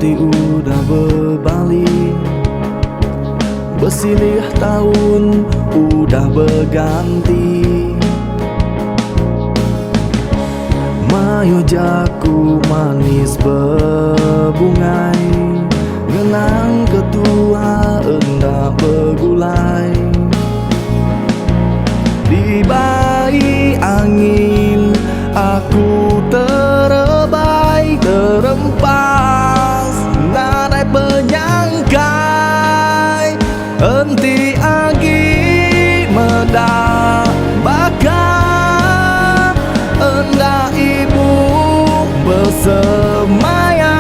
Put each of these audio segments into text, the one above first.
ti udah berbalik, bersilih tahun udah berganti. Mayo jaku manis berbungai, genang ketua endah bergulai. Di bayi angin aku terebai, terempas nadai penyangkai. Henti agi medak bakar, endah ibu bersemaya.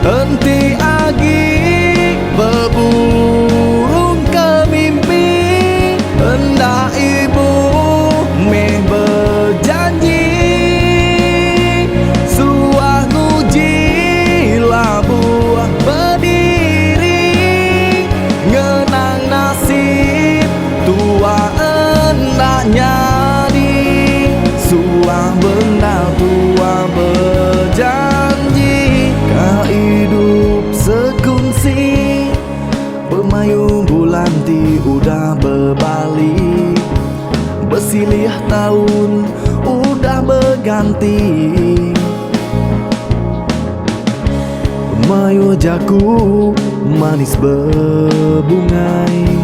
Henti agi berburung ke mimpi, hendak ibu meh berjanji. Suah ngujilah buah berdiri, ngenang nasib tua hendak nyadi. Suah benda tua berjanji, kau hidup sekungsi. Bermayung bulan ti udah berbalik, bersilih tahun udah berganti. Mayo jaku manis berbungai,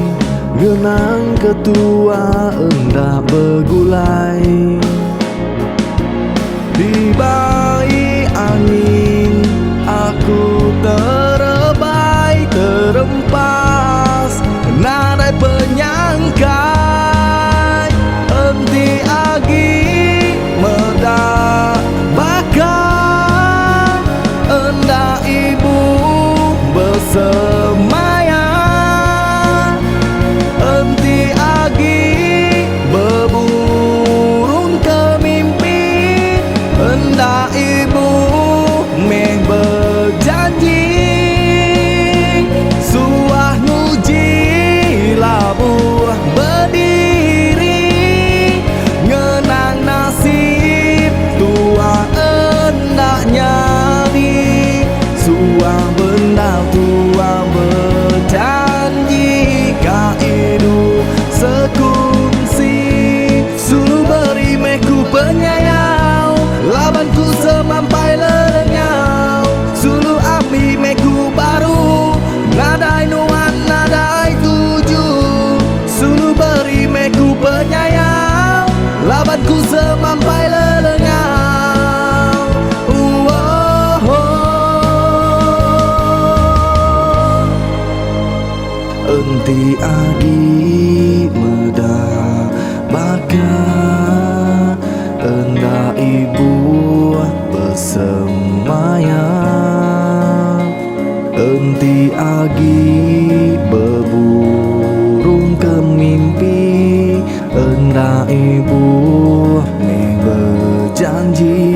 genang ketua endah bergulai. Di bayi angin aku terebai, terempas nadai penyangkai. Henti agi medak bakar, endah ibu bersemaya. Henti agi berburung ke mimpi, hendak ibu meh berjanji. Suah ngujilah buah berdiri, ngenang nasib tua hendak nyadi. Suah benda tua berjanji, kau hidup sekungsi. Sulu beri mehku penyayau, labanku semampai lelenyau. Sulu api mehku baru, nadai nuan nadai tuju. Sulu beri mehku penyayau, labanku semampai lelenyau. Enti agi medak bakar, endah ibu bersemaya. Enti agi berburung ke mimpi, endah ibu meh berjanji.